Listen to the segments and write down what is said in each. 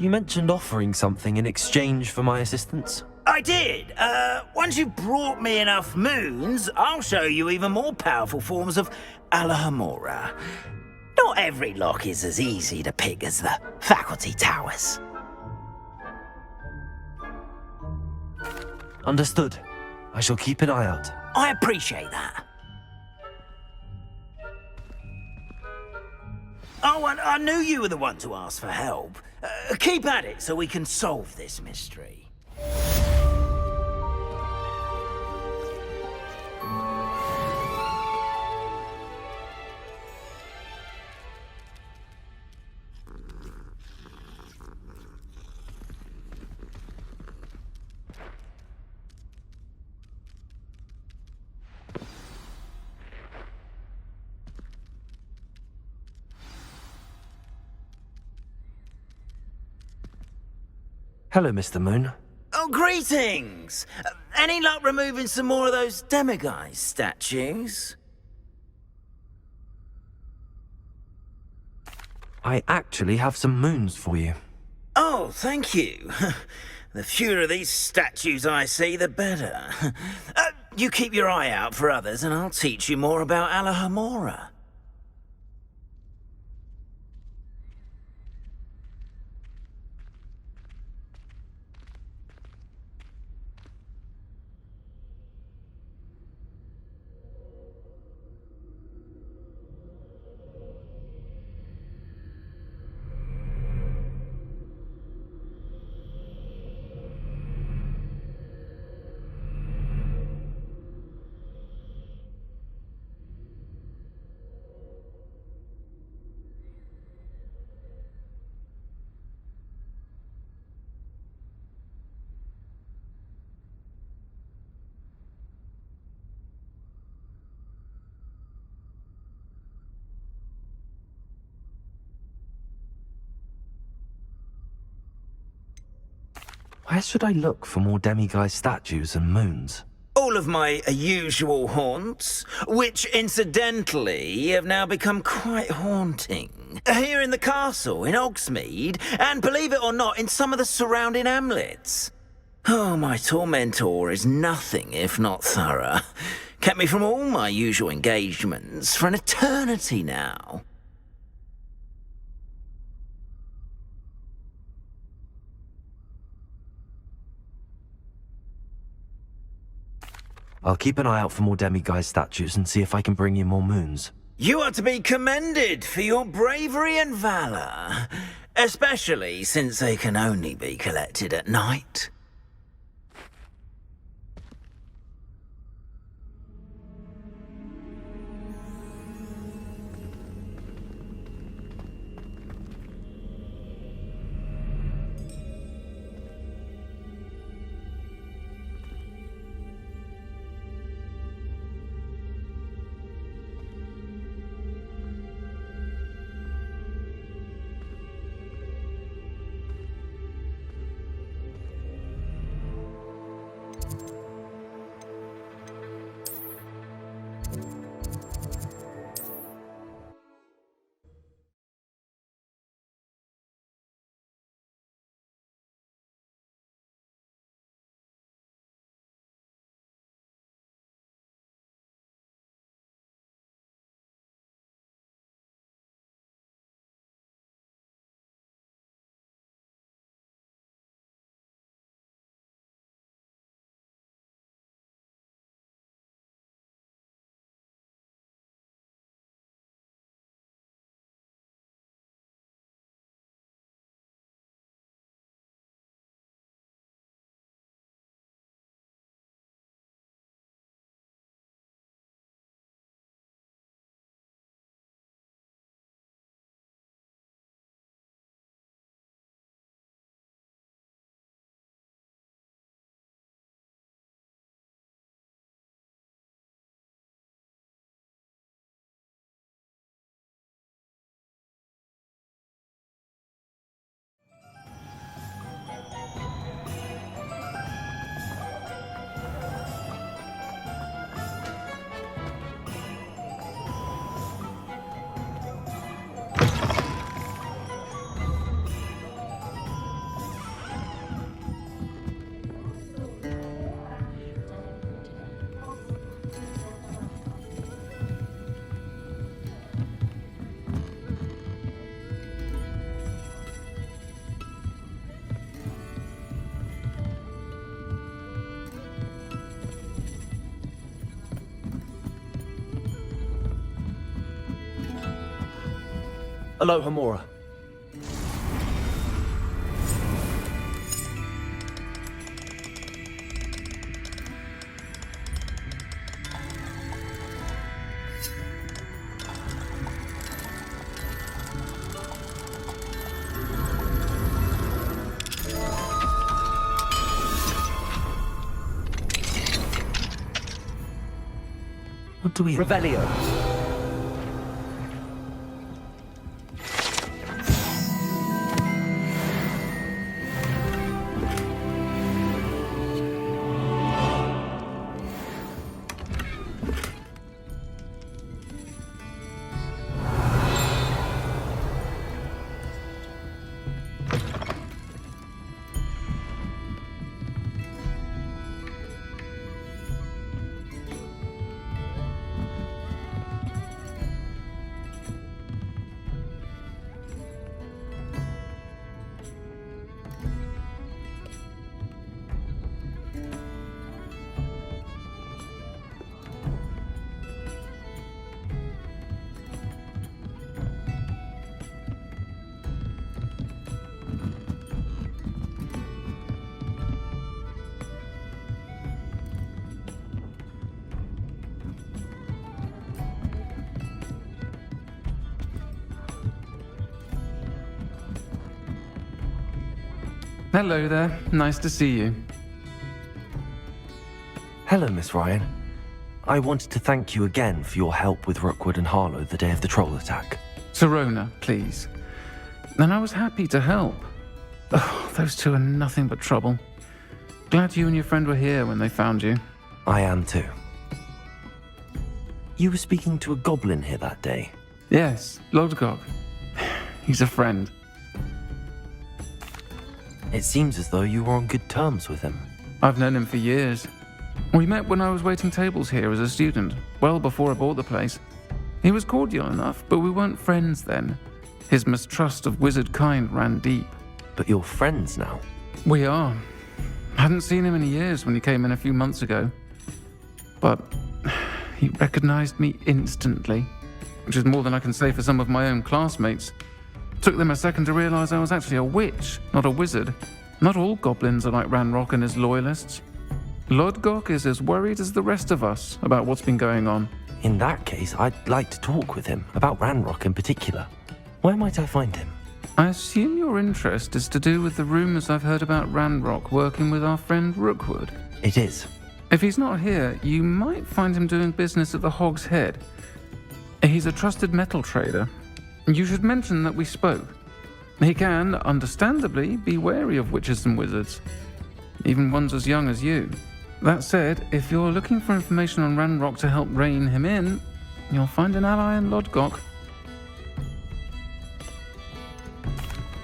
You mentioned offering something in exchange for my assistance. I did. Once you've brought me enough moons, I'll show you even more powerful forms of Alohomora. Not every lock is as easy to pick as the faculty towers. Understood. I shall keep an eye out. I appreciate that. Oh, and I knew you were the one to ask for help. Keep at it so we can solve this mystery. Hello, Mr. Moon. Oh, greetings! Any luck removing some more of those demiguise statues? I actually have some moons for you. Oh, thank you. The fewer of these statues I see, the better. You keep your eye out for others, and I'll teach you more about Alohomora. Where should I look for more demiguise statues and moons? All of my usual haunts, which incidentally have now become quite haunting. Here in the castle, in Hogsmeade, and believe it or not, in some of the surrounding hamlets. Oh, my tormentor is nothing if not thorough. Kept me from all my usual engagements for an eternity now. I'll keep an eye out for more demiguise statues and see if I can bring you more moons. You are to be commended for your bravery and valor, especially since they can only be collected at night. Aloha Mora. What do we... Revelio. Hello there. Nice to see you. Hello, Miss Ryan. I wanted to thank you again for your help with Rookwood and Harlow the day of the troll attack. Sirona, please. And I was happy to help. Oh, those two are nothing but trouble. Glad you and your friend were here when they found you. I am too. You were speaking to a goblin here that day. Yes, Lodgok. He's a friend. It seems as though you were on good terms with him. I've known him for years. We met when I was waiting tables here as a student, well before I bought the place. He was cordial enough, but we weren't friends then. His mistrust of wizard kind ran deep. But you're friends now. We are. Hadn't seen him in years when he came in a few months ago. But he recognized me instantly, which is more than I can say for some of my own classmates. Took them a second to realize I was actually a witch, not a wizard. Not all goblins are like Ranrock and his loyalists. Lodgok is as worried as the rest of us about what's been going on. In that case, I'd like to talk with him, about Ranrock in particular. Where might I find him? I assume your interest is to do with the rumors I've heard about Ranrock working with our friend Rookwood. It is. If he's not here, you might find him doing business at the Hog's Head. He's a trusted metal trader. You should mention that we spoke. He can, understandably, be wary of witches and wizards, even ones as young as you. That said, if you're looking for information on Ranrock to help rein him in, you'll find an ally in Lodgok.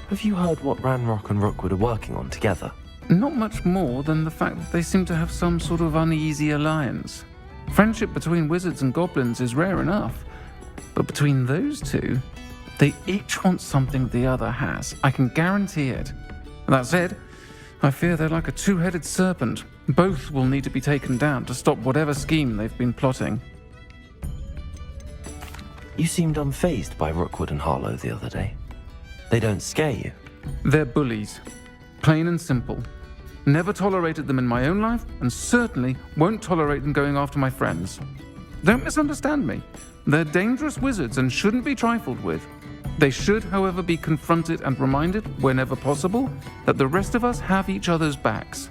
Have you heard what Ranrock and Rookwood are working on together? Not much more than the fact that they seem to have some sort of uneasy alliance. Friendship between wizards and goblins is rare enough, but between those two, they each want something the other has. I can guarantee it. That said, I fear they're like a two-headed serpent. Both will need to be taken down to stop whatever scheme they've been plotting. You seemed unfazed by Rookwood and Harlow the other day. They don't scare you. They're bullies. Plain and simple. Never tolerated them in my own life, and certainly won't tolerate them going after my friends. Don't misunderstand me. They're dangerous wizards and shouldn't be trifled with. They should, however, be confronted and reminded, whenever possible, that the rest of us have each other's backs.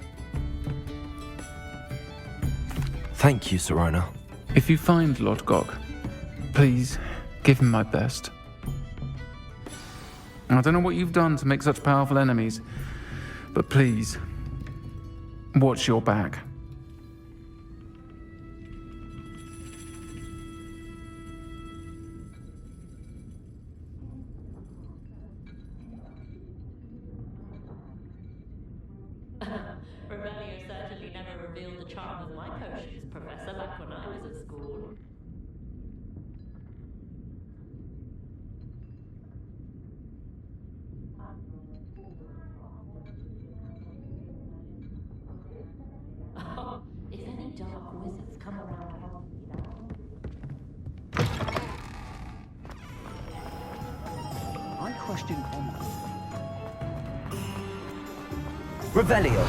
Thank you, Sirona. If you find Lodgok, please give him my best. I don't know what you've done to make such powerful enemies, but please, watch your back. Revelio certainly never revealed the charm of my potions, Professor, like when I was at school. Oh, if any dark wizards come around helping me now. engaged in combat. Revelio.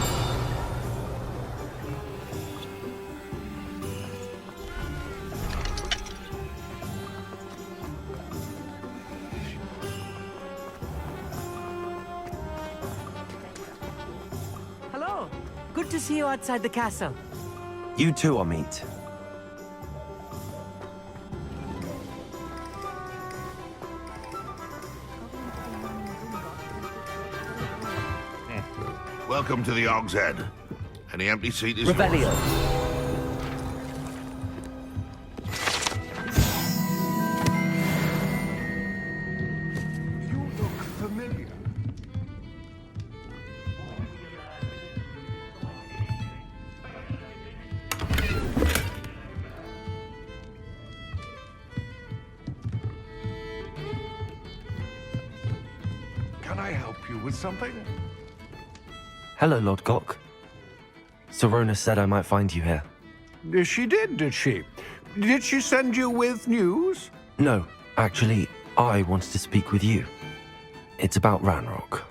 Hello. Good to see you outside the castle. You too, Amit. Welcome to the Og's Head. Any empty seat is Revelio. yours. You look familiar. Can I help you with something? Hello, Lord Gok. Serona said I might find you here. She did she? Did she send you with news? No, actually, I wanted to speak with you. It's about Ranrock.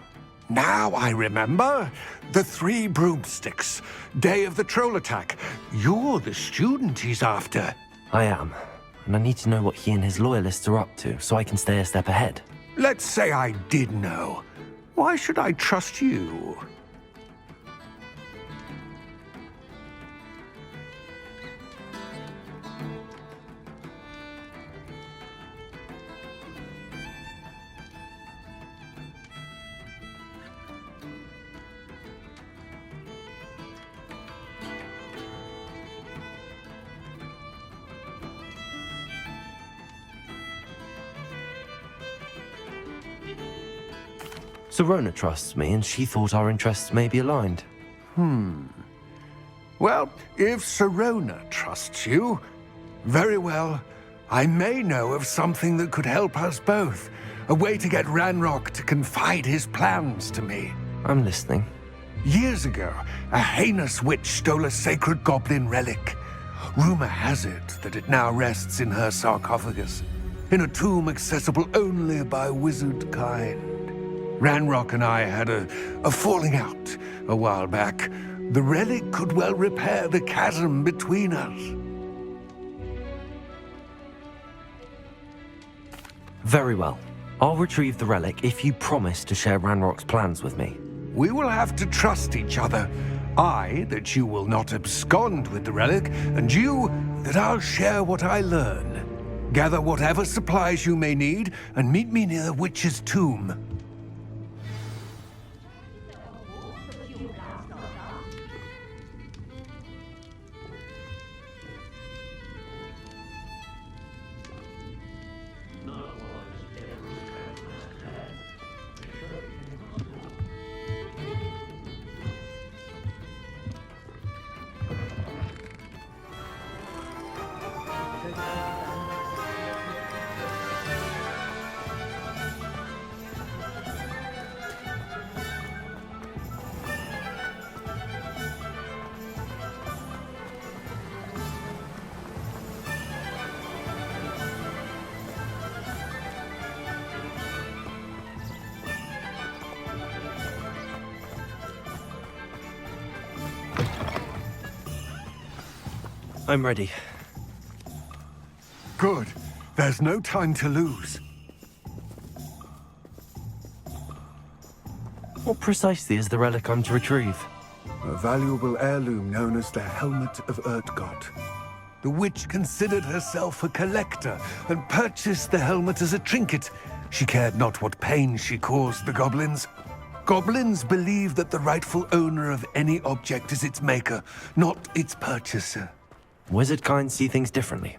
Now I remember. The 3 broomsticks. Day of the troll attack. You're the student he's after. I am, and I need to know what he and his loyalists are up to so I can stay a step ahead. Let's say I did know. Why should I trust you? Serona trusts me, and she thought our interests may be aligned. Well, if Serona trusts you, very well. I may know of something that could help us both. A way to get Ranrock to confide his plans to me. I'm listening. Years ago, a heinous witch stole a sacred goblin relic. Rumor has it that it now rests in her sarcophagus, in a tomb accessible only by wizard kind. Ranrock and I had a falling out a while back. The relic could well repair the chasm between us. Very well. I'll retrieve the relic if you promise to share Ranrock's plans with me. We will have to trust each other. I, that you will not abscond with the relic, and you, that I'll share what I learn. Gather whatever supplies you may need, and meet me near the witch's tomb. I'm ready. Good. There's no time to lose. What precisely is the relic I'm to retrieve? A valuable heirloom known as the Helmet of Urtgott. The witch considered herself a collector and purchased the helmet as a trinket. She cared not what pain she caused the goblins. Goblins believe that the rightful owner of any object is its maker, not its purchaser. Wizard kind see things differently.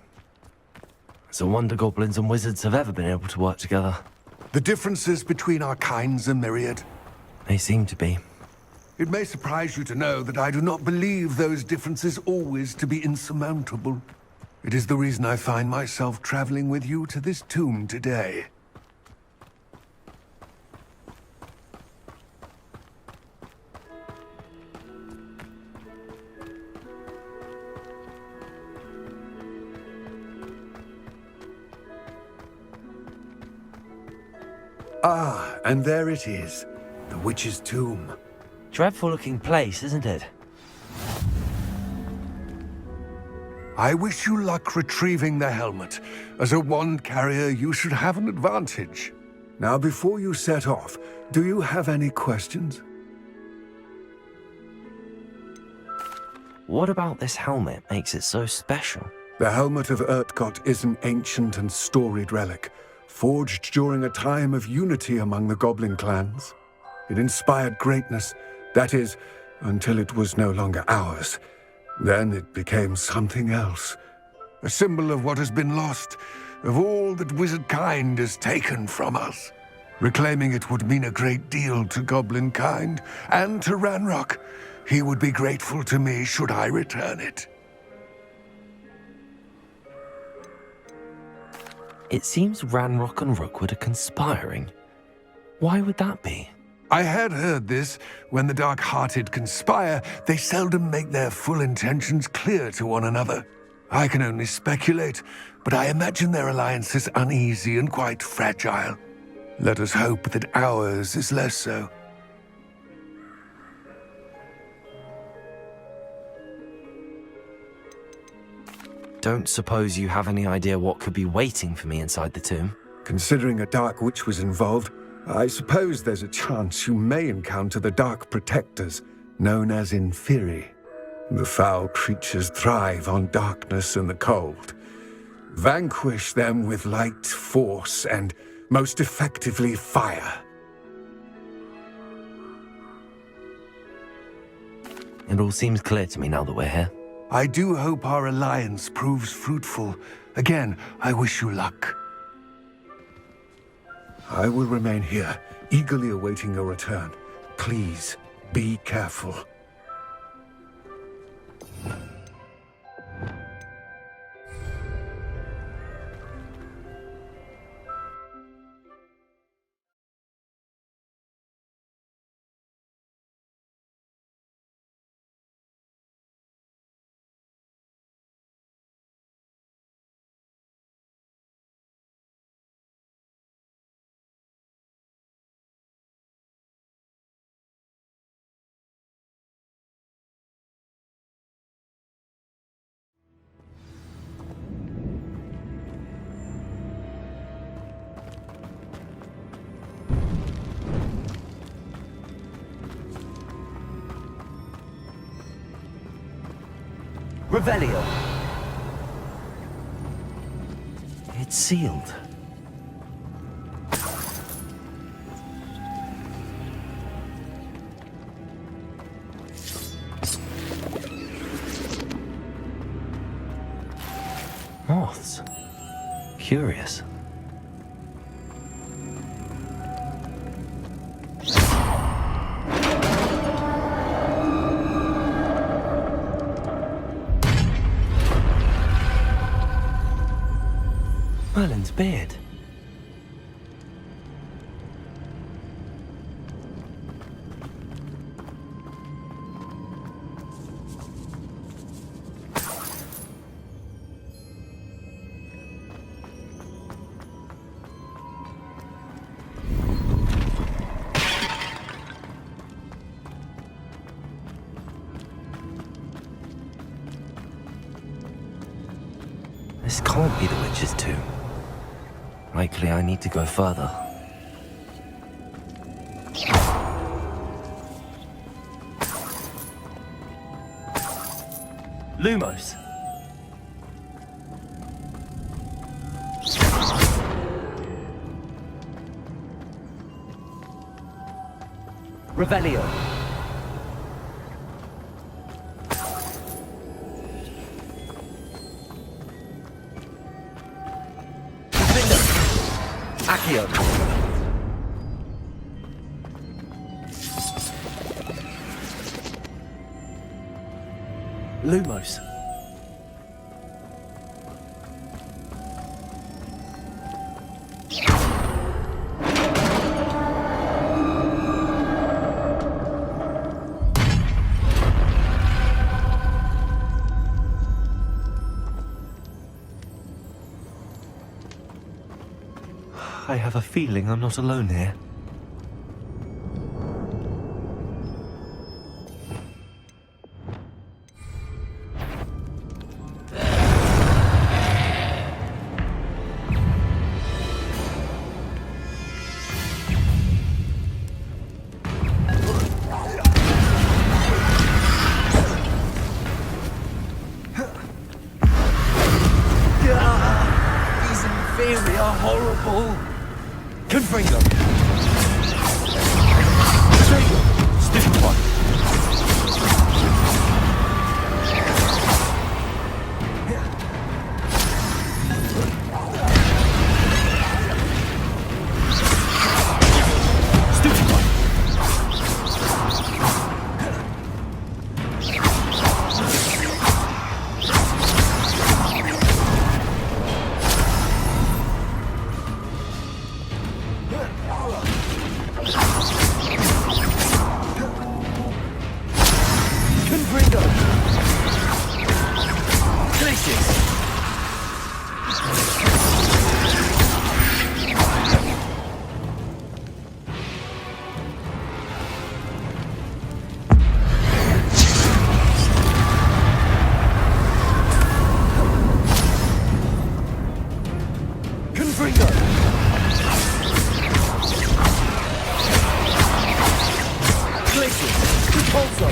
It's a wonder goblins and wizards have ever been able to work together. The differences between our kinds are myriad. They seem to be. It may surprise you to know that I do not believe those differences always to be insurmountable. It is the reason I find myself traveling with you to this tomb today. Ah, and there it is. The witch's tomb. Dreadful looking place, isn't it? I wish you luck retrieving the helmet. As a wand carrier, you should have an advantage. Now, before you set off, do you have any questions? What about this helmet makes it so special? The helmet of Urtkot is an ancient and storied relic, forged during a time of unity among the goblin clans. It inspired greatness, that is, until it was no longer ours. Then it became something else. A symbol of what has been lost, of all that wizard kind has taken from us. Reclaiming it would mean a great deal to goblin kind, and to Ranrock. He would be grateful to me should I return it. It seems Ranrock and Rookwood are conspiring. Why would that be? I had heard this. When the dark-hearted conspire, they seldom make their full intentions clear to one another. I can only speculate, but I imagine their alliance is uneasy and quite fragile. Let us hope that ours is less so. Don't suppose you have any idea what could be waiting for me inside the tomb? Considering a dark witch was involved, I suppose there's a chance you may encounter the Dark Protectors, known as Inferi. The foul creatures thrive on darkness and the cold. Vanquish them with light, force, and, most effectively, fire. It all seems clear to me now that we're here. I do hope our alliance proves fruitful. Again, I wish you luck. I will remain here, eagerly awaiting your return. Please, be careful. Revelio! It's sealed. Moths. Curious. Merlin's beard. This can't be the witch's tomb. Likely I need to go further. Lumos! Revelio! Accio! Lumos! I have a feeling I'm not alone here. These inferi are horrible. Confringo! Stupid one! Stupid one! Confringo! Glacius! Confringo! Glacius! Repulso!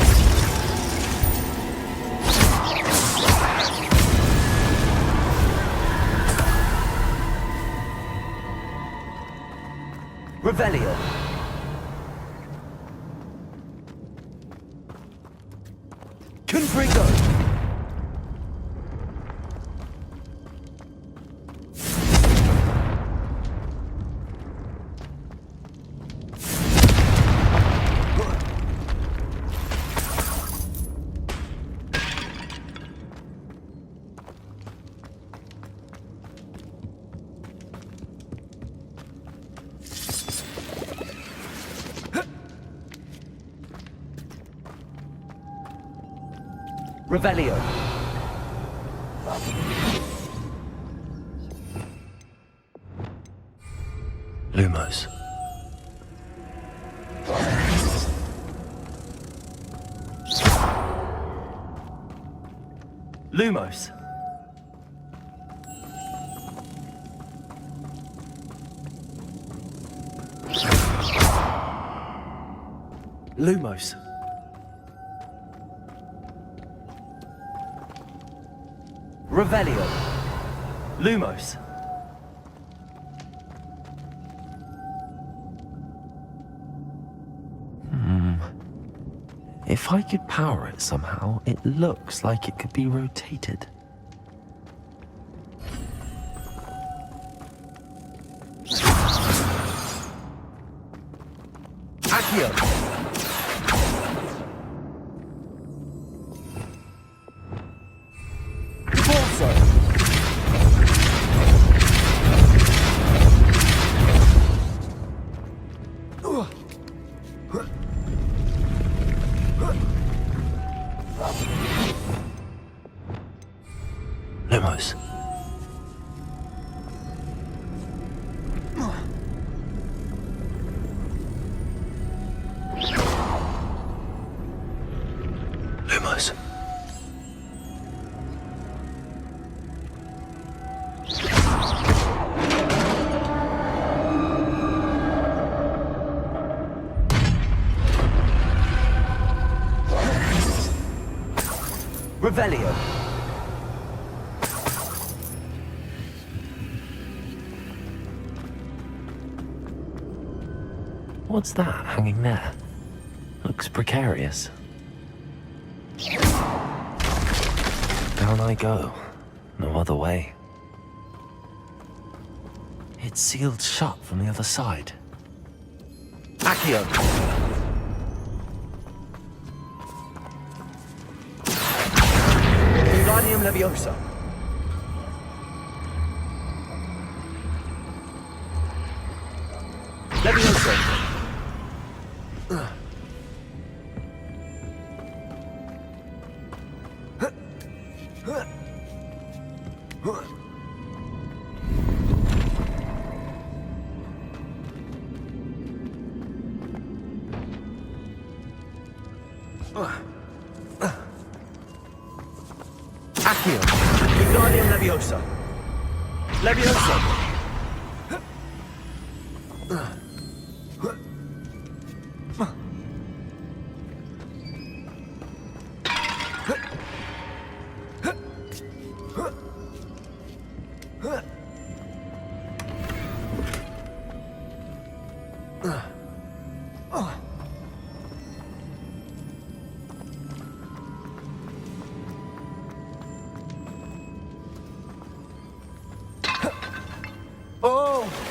Revelio! Confringo! Revelio. Lumos. Lumos. Lumos. Revelio. Lumos. If I could power it somehow, it looks like it could be rotated. Accio. Lumos. Lumos. Revelio. What's that hanging there? Looks precarious. Down I go. No other way. It's sealed shut from the other side. Accio! Wingardium Leviosa. Leviosa. Leviosa! Leviosa! Oh!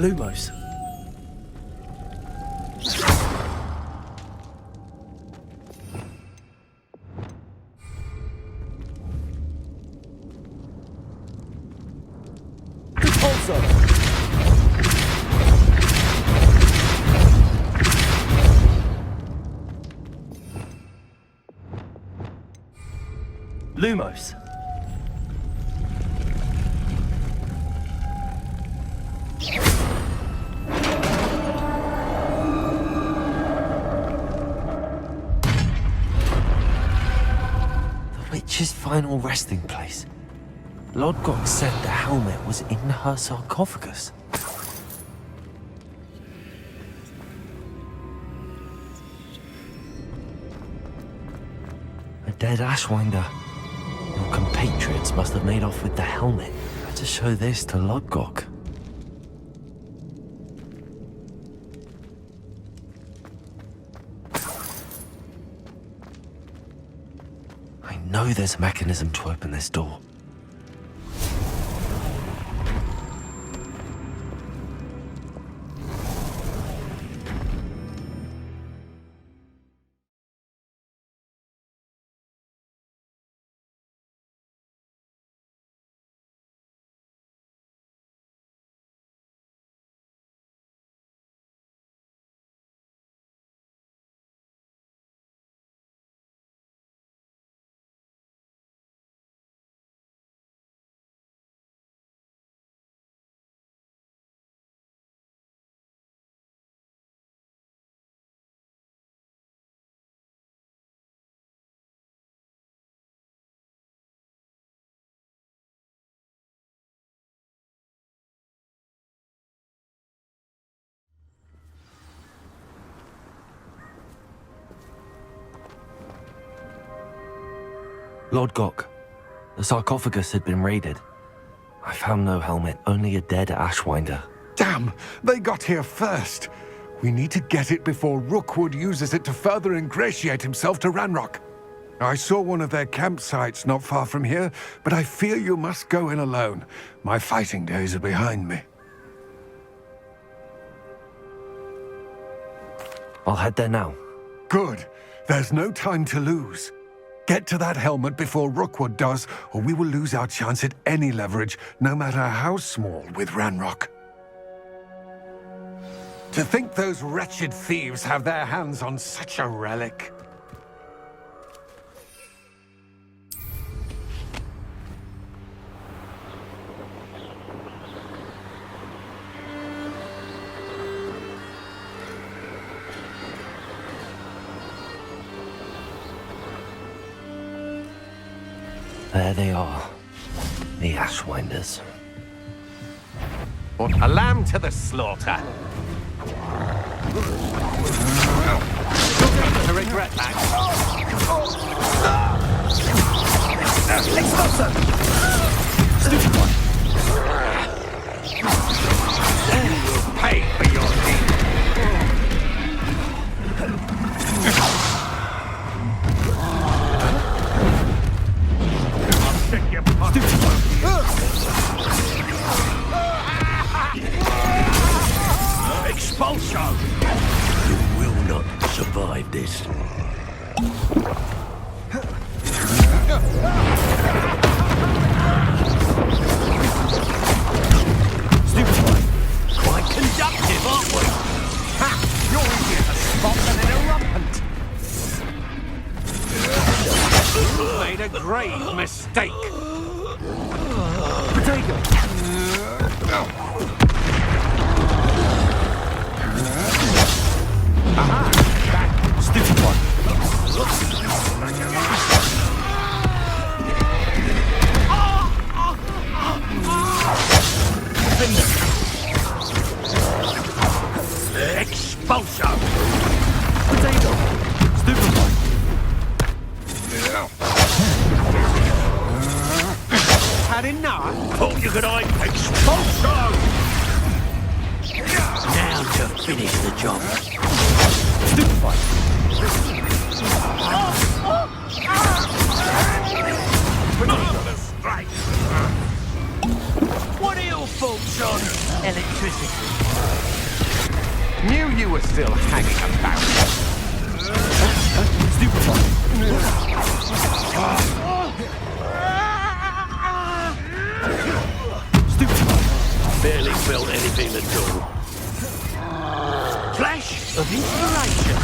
Lumos. Lumos. The witch's final resting place. Lodgok said the helmet was in her sarcophagus. A dead Ashwinder. Your compatriots must have made off with the helmet. Better show this to Lodgok. I know there's a mechanism to open this door. Lodgok, the sarcophagus had been raided. I found no helmet, only a dead Ashwinder. Damn! They got here first. We need to get it before Rookwood uses it to further ingratiate himself to Ranrock. I saw one of their campsites not far from here, but I fear you must go in alone. My fighting days are behind me. I'll head there now. Good. There's no time to lose. Get to that helmet before Rookwood does, or we will lose our chance at any leverage, no matter how small, with Ranrock. To think those wretched thieves have their hands on such a relic. There they are, the Ashwinders. A lamb to the slaughter. You're going to regret that. Expulso! Stupid one. You will pay for your deed. Expulsion! You will not survive this. Stupid one! Quite conductive, aren't we? Ha! You're easier to spot than an irrumpent. You made a grave mistake. Potato! Aha! Back. Stupid one! Expulsion! Potato! Stupid one! Had enough? Thought you could hide expulsion! Now to finish the job. Stupid one! Another strike! What are your thoughts on electricity? Knew you were still hanging about. Barely felt anything at all. Flash of inspiration.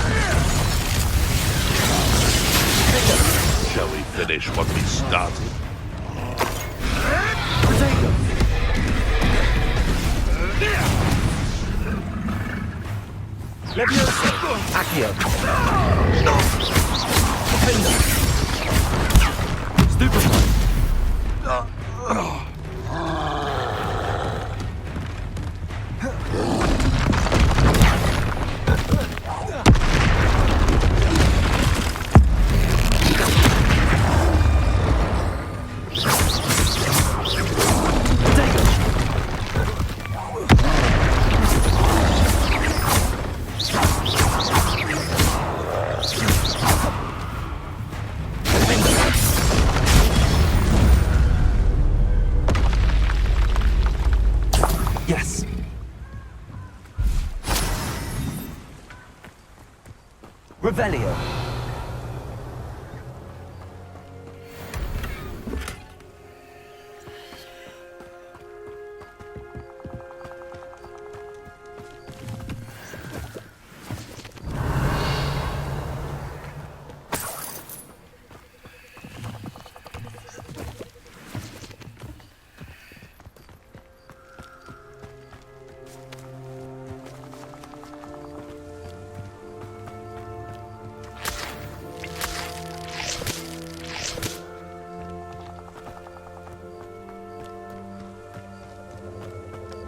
Shall we finish what we started? Leviosa. Accio. Stupefy. Yes. Revelio.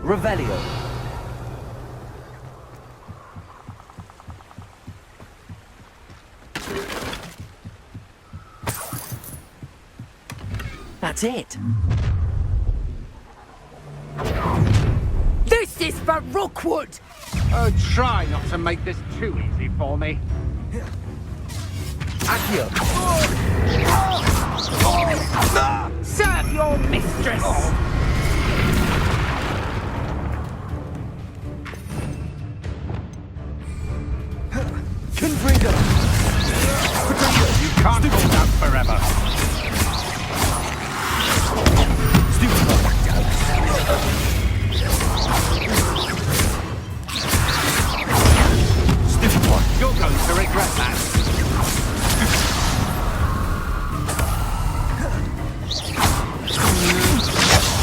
Revelio. That's it. This is for Rookwood! Try not to make this too easy for me. Accio. Serve your mistress! Confringo. You can't hold out forever. You're going to regret that.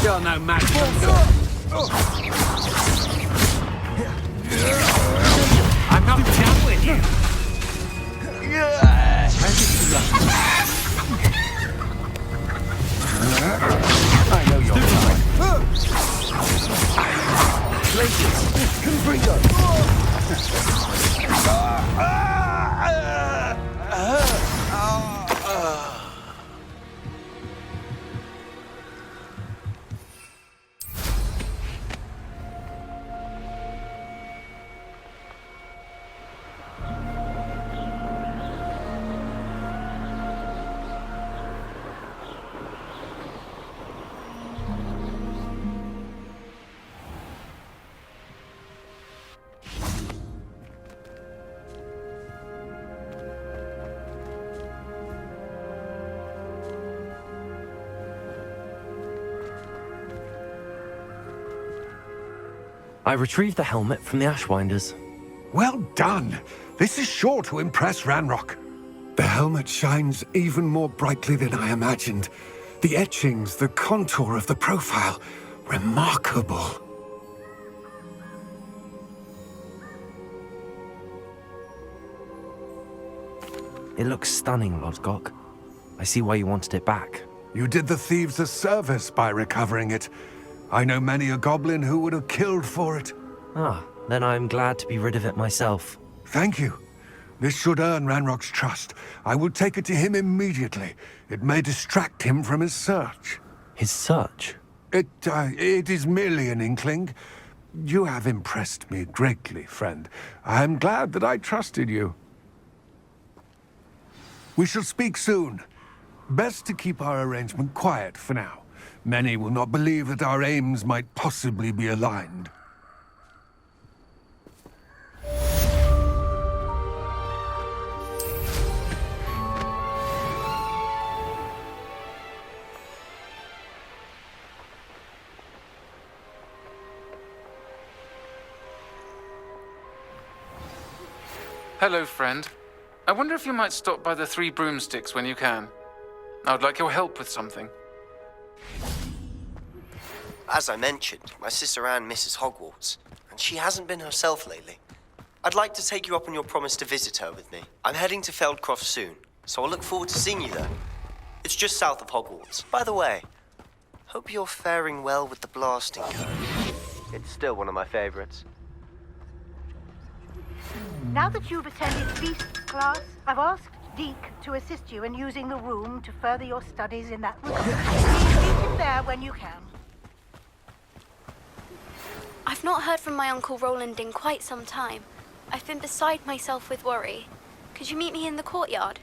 You're no match for good. I'm not done with you. I know you're right. Glacius. Confringo. I retrieved the helmet from the Ashwinders. Well done. This is sure to impress Ranrock. The helmet shines even more brightly than I imagined. The etchings, the contour of the profile, remarkable. It looks stunning, Lodgok. I see why you wanted it back. You did the thieves a service by recovering it. I know many a goblin who would have killed for it. Ah, then I'm glad to be rid of it myself. Thank you. This should earn Ranrock's trust. I will take it to him immediately. It may distract him from his search. His search? It is merely an inkling. You have impressed me greatly, friend. I am glad that I trusted you. We shall speak soon. Best to keep our arrangement quiet for now. Many will not believe that our aims might possibly be aligned. Hello, friend. I wonder if you might stop by the Three Broomsticks when you can. I would like your help with something. As I mentioned, my sister Anne misses Hogwarts, and she hasn't been herself lately. I'd like to take you up on your promise to visit her with me. I'm heading to Feldcroft soon, so I'll look forward to seeing you there. It's just south of Hogwarts. By the way, hope you're faring well with the blasting code. It's still one of my favorites. Now that you've attended Beast's class, I've asked Deke to assist you in using the room to further your studies in that regard. Please meet him there when you can. I've not heard from my Uncle Roland in quite some time. I've been beside myself with worry. Could you meet me in the courtyard?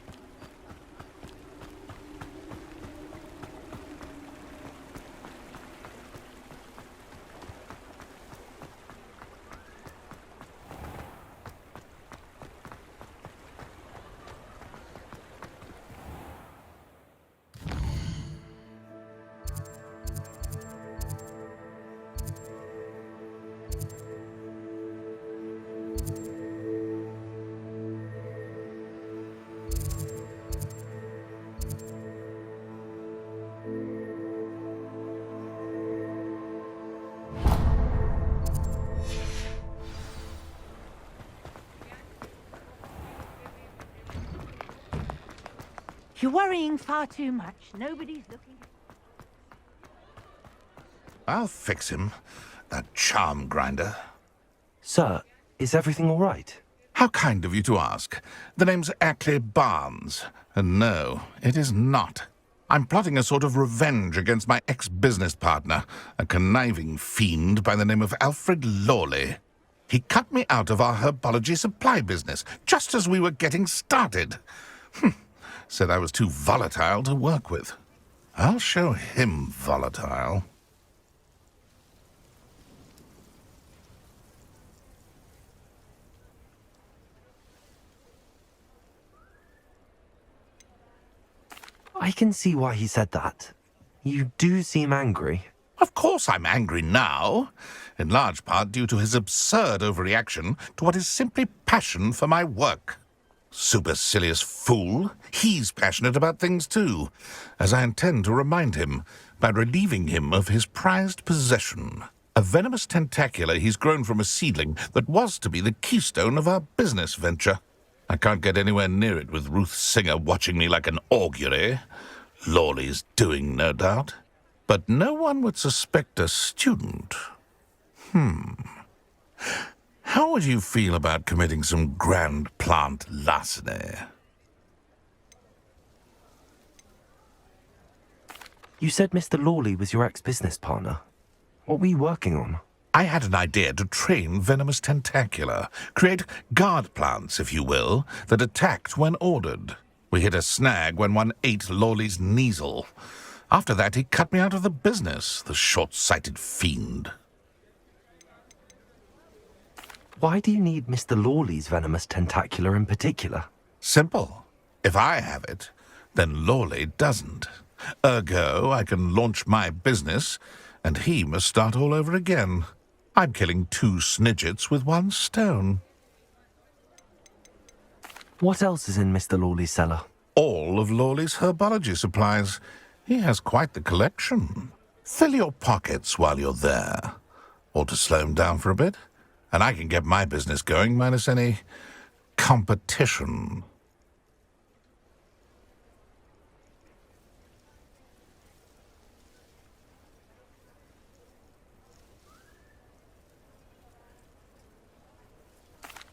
You're worrying far too much. Nobody's looking. I'll fix him, that charm grinder. Sir, is everything all right? How kind of you to ask. The name's Ackley Barnes, and no, it is not. I'm plotting a sort of revenge against my ex-business partner, a conniving fiend by the name of Alfred Lawley. He cut me out of our herbology supply business, just as we were getting started. Said I was too volatile to work with. I'll show him volatile. I can see why he said that. You do seem angry. Of course I'm angry now, in large part due to his absurd overreaction to what is simply passion for my work. Supercilious fool. He's passionate about things too, as I intend to remind him by relieving him of his prized possession, a venomous tentacula he's grown from a seedling that was to be the keystone of our business venture. I can't get anywhere near it with Ruth Singer watching me like an augury. Lawley's doing, no doubt. But no one would suspect a student. How would you feel about committing some grand plant larceny? You said Mr. Lawley was your ex-business partner. What were you working on? I had an idea to train venomous tentacula, create guard plants, if you will, that attacked when ordered. We hit a snag when one ate Lawley's Kneasel. After that, he cut me out of the business, the short-sighted fiend. Why do you need Mr. Lawley's venomous tentacula in particular? Simple. If I have it, then Lawley doesn't. Ergo, I can launch my business, and he must start all over again. I'm killing 2 snidgets with 1 stone. What else is in Mr. Lawley's cellar? All of Lawley's herbology supplies. He has quite the collection. Fill your pockets while you're there. Or to slow him down for a bit, and I can get my business going minus any competition.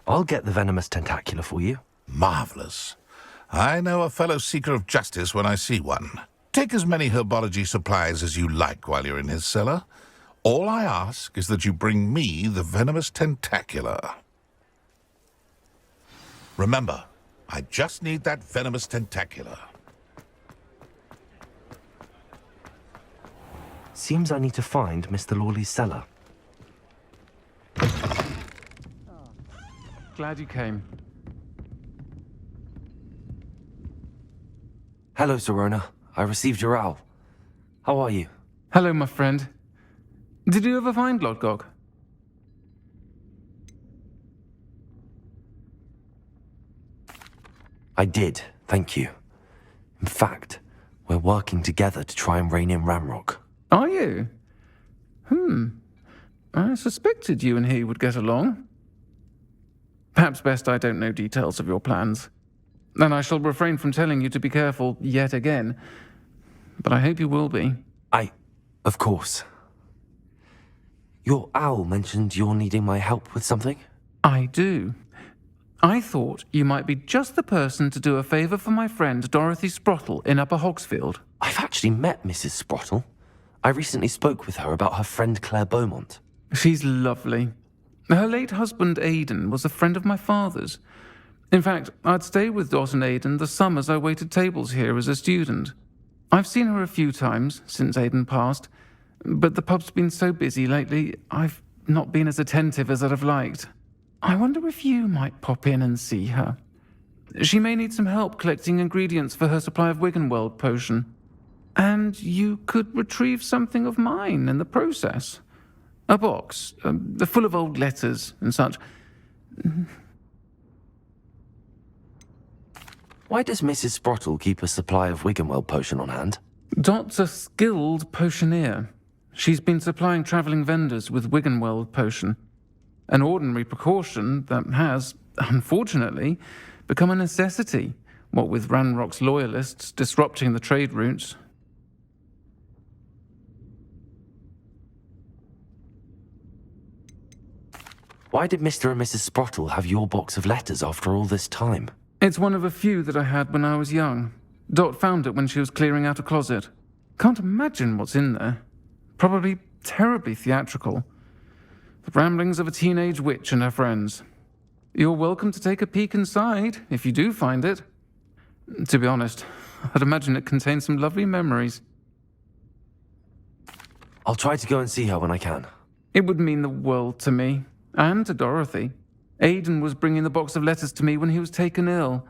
I'll get the venomous tentacula for you. Marvelous. I know a fellow seeker of justice when I see one. Take as many herbology supplies as you like while you're in his cellar. All I ask is that you bring me the venomous tentacula. Remember, I just need that venomous tentacula. Seems I need to find Mr. Lawley's cellar. Glad you came. Hello, Serona. I received your owl. How are you? Hello, my friend. Did you ever find Lodgok? I did, thank you. In fact, we're working together to try and rein in Ramrock. Are you? I suspected you and he would get along. Perhaps best I don't know details of your plans. And I shall refrain from telling you to be careful yet again. But I hope you will be. Of course. Your owl mentioned you're needing my help with something? I do. I thought you might be just the person to do a favour for my friend Dorothy Sprottle in Upper Hogsfield. I've actually met Mrs. Sprottle. I recently spoke with her about her friend Claire Beaumont. She's lovely. Her late husband Aidan was a friend of my father's. In fact, I'd stay with Dot and Aidan the summers I waited tables here as a student. I've seen her a few times since Aidan passed, but the pub's been so busy lately, I've not been as attentive as I'd have liked. I wonder if you might pop in and see her. She may need some help collecting ingredients for her supply of Wiggenweld potion. And you could retrieve something of mine in the process. A box, full of old letters and such. Why does Mrs. Sprottle keep a supply of Wiggenweld potion on hand? Dot's a skilled potioneer. She's been supplying travelling vendors with Wiggenweld potion. An ordinary precaution that has, unfortunately, become a necessity, what with Ranrock's loyalists disrupting the trade routes. Why did Mr. and Mrs. Sprottle have your box of letters after all this time? It's one of a few that I had when I was young. Dot found it when she was clearing out a closet. Can't imagine what's in there. Probably terribly theatrical. The ramblings of a teenage witch and her friends. You're welcome to take a peek inside, if you do find it. To be honest, I'd imagine it contains some lovely memories. I'll try to go and see her when I can. It would mean the world to me, and to Dorothy. Aidan was bringing the box of letters to me when he was taken ill.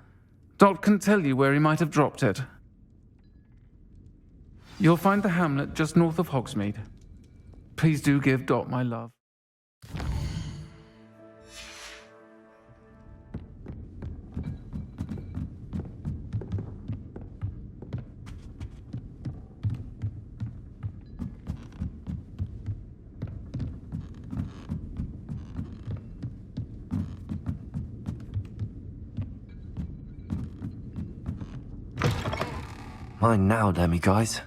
Dot can tell you where he might have dropped it. You'll find the hamlet just north of Hogsmeade. Please do give Dot my love. Mine now, Lemmy guys.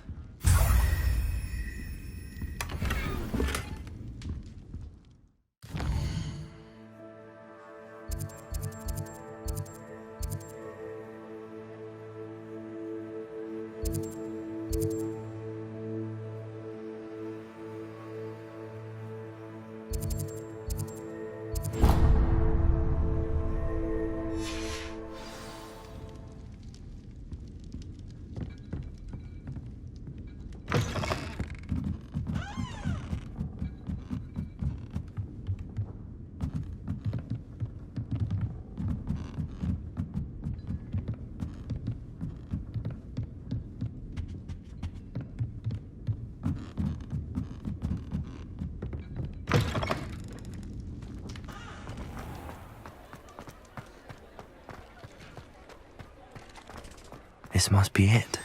This must be it.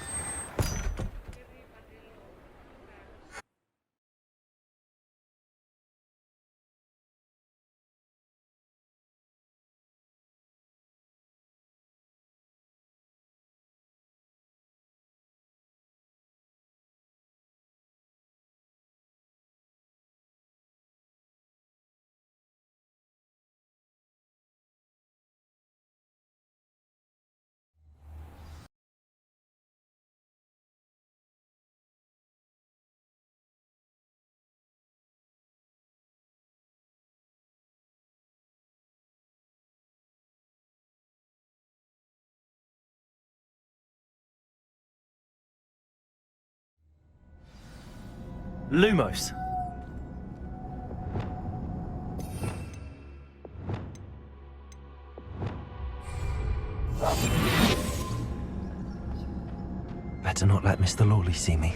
Lumos. Better not let Mr. Lawley see me.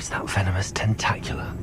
is that venomous tentacula?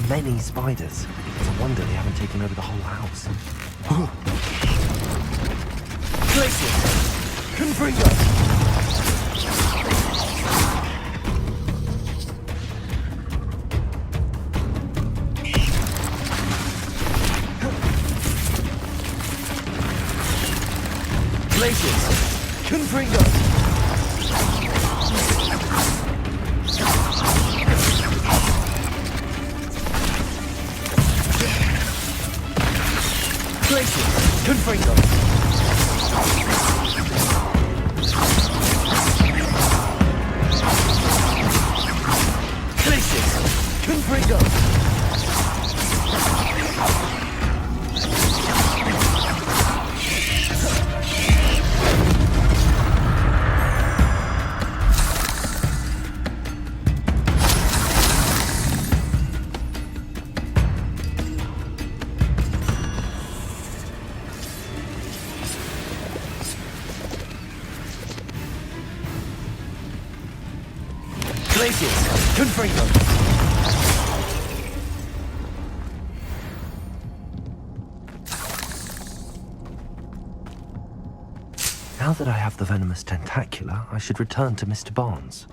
Many spiders. It's a wonder they haven't taken over the whole house. Places! Confringo! Places! Confringo! Places! Confringo! Places! Confringo! Places! Confringo! Now that I have the venomous tentacula, I should return to Mr. Barnes.